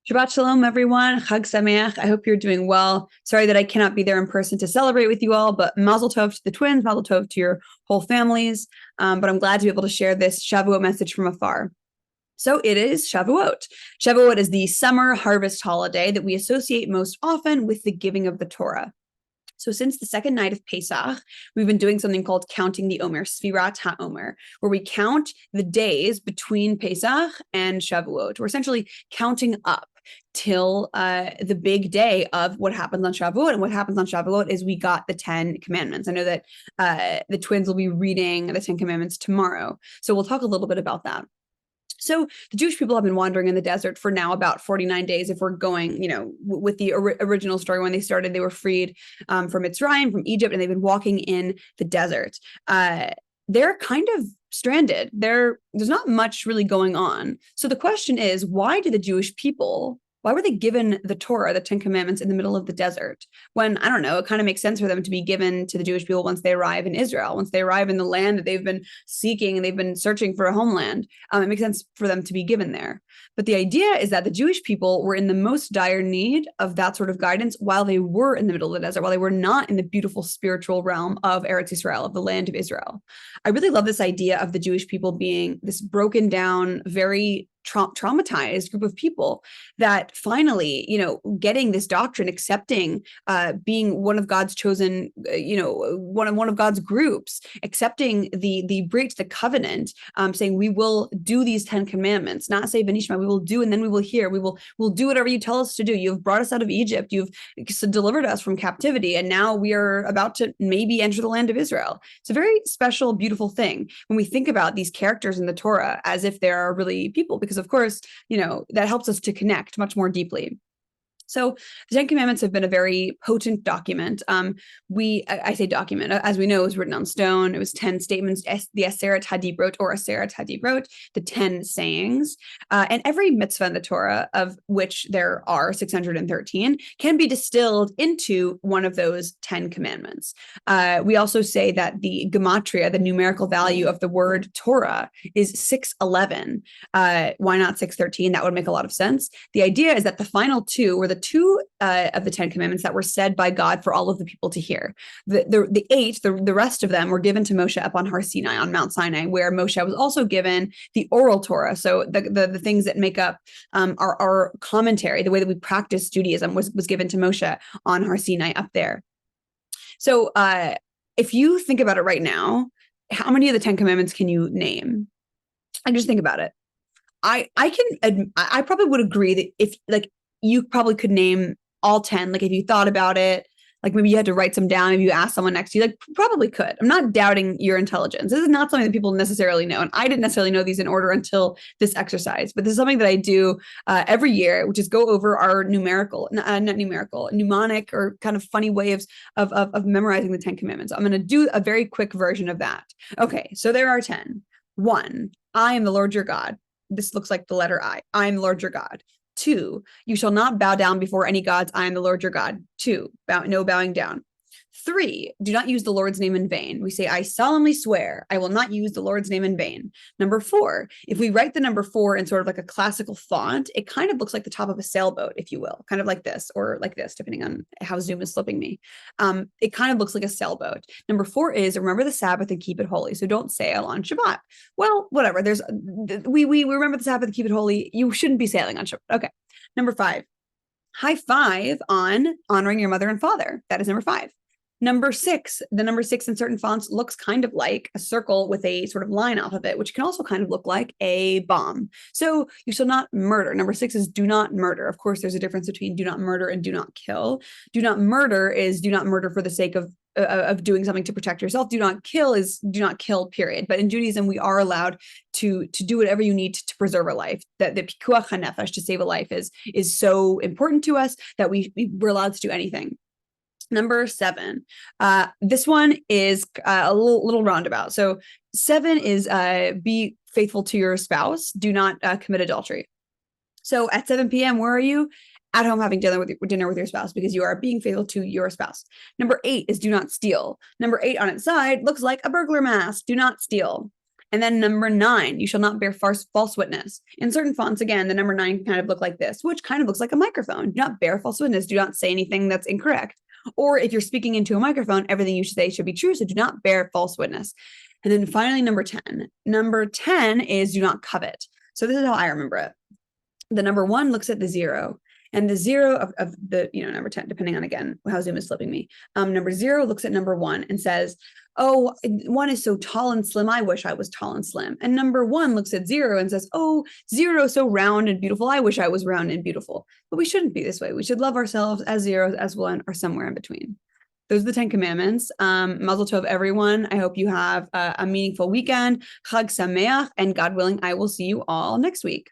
Shabbat Shalom, everyone. Chag Sameach. I hope you're doing well. Sorry that I cannot be there in person to celebrate with you all, but Mazel Tov to the twins, Mazel Tov to your whole families. But I'm glad to be able to share this Shavuot message from afar. So it is Shavuot. Shavuot is the summer harvest holiday that we associate most often with the giving of the Torah. So since the second night of Pesach, we've been doing something called counting the Omer, Sfirat HaOmer, where we count the days between Pesach and Shavuot. We're essentially counting up till the big day of what happens on Shavuot. And what happens on Shavuot is we got the 10 commandments. I know that the twins will be reading the 10 commandments tomorrow. So we'll talk a little bit about that. So the Jewish people have been wandering in the desert for now about 49 days. If we're going, with the original story, when they started, they were freed from Mitzrayim, from Egypt, and they've been walking in the desert. They're kind of stranded. There's not much really going on. So the question is, why were they given the Torah, the 10 commandments, in the middle of the desert? When, I don't know, it kind of makes sense for them to be given to the Jewish people once they arrive in Israel, once they arrive in the land that they've been seeking and they've been searching for a homeland. It makes sense for them to be given there. But the idea is that the Jewish people were in the most dire need of that sort of guidance while they were in the middle of the desert, while they were not in the beautiful spiritual realm of Eretz Israel, of the land of Israel. I really love this idea of the Jewish people being this broken down, very traumatized group of people that finally, getting this doctrine, accepting being one of God's chosen, one of God's groups, accepting the breach, the covenant, saying we will do these 10 commandments, not say Venishma, we will do, and then we will hear, we'll do whatever you tell us to do. You've brought us out of Egypt, you've delivered us from captivity, and now we are about to maybe enter the land of Israel. It's a very special, beautiful thing when we think about these characters in the Torah as if they're really people, because of course, that helps us to connect much more deeply. So the 10 Commandments have been a very potent document. I say document, as we know, it was written on stone. It was 10 statements, the Aseret HaDibrot, or Aseret HaDibrot, the 10 sayings. And every mitzvah in the Torah, of which there are 613, can be distilled into one of those 10 commandments. We also say that the gematria, the numerical value of the word Torah, is 611. Why not 613? That would make a lot of sense. The idea is that the final two were the two of the 10 commandments that were said by God for all of the people to hear. The eight, the rest of them, were given to Moshe up on Har Sinai, on Mount Sinai, where Moshe was also given the oral Torah. So the things that make up our commentary, the way that we practice Judaism, was given to Moshe on Har Sinai up there. So if you think about it right now, how many of the 10 commandments can you name? I just think about it. I probably would agree that if you probably could name all 10. If you thought about it, maybe you had to write some down. Maybe you asked someone next to you, probably could. I'm not doubting your intelligence. This is not something that people necessarily know. And I didn't necessarily know these in order until this exercise, but this is something that I do every year, which is go over our mnemonic, or kind of funny way of memorizing the 10 commandments. I'm going to do a very quick version of that. Okay, so there are 10. 1, I am the Lord your God. This looks like the letter I. I am the Lord your God. 2, you shall not bow down before any gods. I am the Lord your God. 2, no bowing down. 3, do not use the Lord's name in vain. We say, I solemnly swear I will not use the Lord's name in vain. Number 4, if we write the number 4 in sort of a classical font, it kind of looks like the top of a sailboat, if you will, kind of like this, or like this, depending on how Zoom is slipping me. It kind of looks like a sailboat. Number 4 is remember the Sabbath and keep it holy. So don't sail on Shabbat. Well, whatever. We remember the Sabbath and keep it holy. You shouldn't be sailing on Shabbat. Okay. Number 5, high five on honoring your mother and father. That is number 5. Number 6, the number 6 in certain fonts looks kind of like a circle with a sort of line off of it, which can also kind of look like a bomb. So you shall not murder. Number 6 is do not murder. Of course, there's a difference between do not murder and do not kill. Do not murder is do not murder for the sake of doing something to protect yourself. Do not kill is do not kill, period. But in Judaism, we are allowed to do whatever you need to preserve a life. That the pikuach hanefesh, to save a life, is so important to us that we're allowed to do anything. Number 7, this one is a little roundabout. So 7 is be faithful to your spouse. Do not commit adultery. So at 7 p.m., where are you? At home having dinner with your spouse, because you are being faithful to your spouse. Number 8 is do not steal. Number 8 on its side looks like a burglar mask. Do not steal. And then number 9, you shall not bear false witness. In certain fonts, again, the number 9 kind of look like this, which kind of looks like a microphone. Do not bear false witness. Do not say anything that's incorrect. Or if you're speaking into a microphone, everything you say should be true. So do not bear false witness. And then finally, number 10. Number 10 is do not covet. So this is how I remember it. The number 1 looks at the 0. And the 0 of the, number 10, depending on, again, how Zoom is slipping me. Number 0 looks at number 1 and says, oh, 1 is so tall and slim. I wish I was tall and slim. And number 1 looks at 0 and says, oh, 0 so round and beautiful. I wish I was round and beautiful. But we shouldn't be this way. We should love ourselves as 0, as 1, or somewhere in between. Those are the 10 commandments. Mazel tov, everyone. I hope you have a meaningful weekend. Chag Sameach, and God willing, I will see you all next week.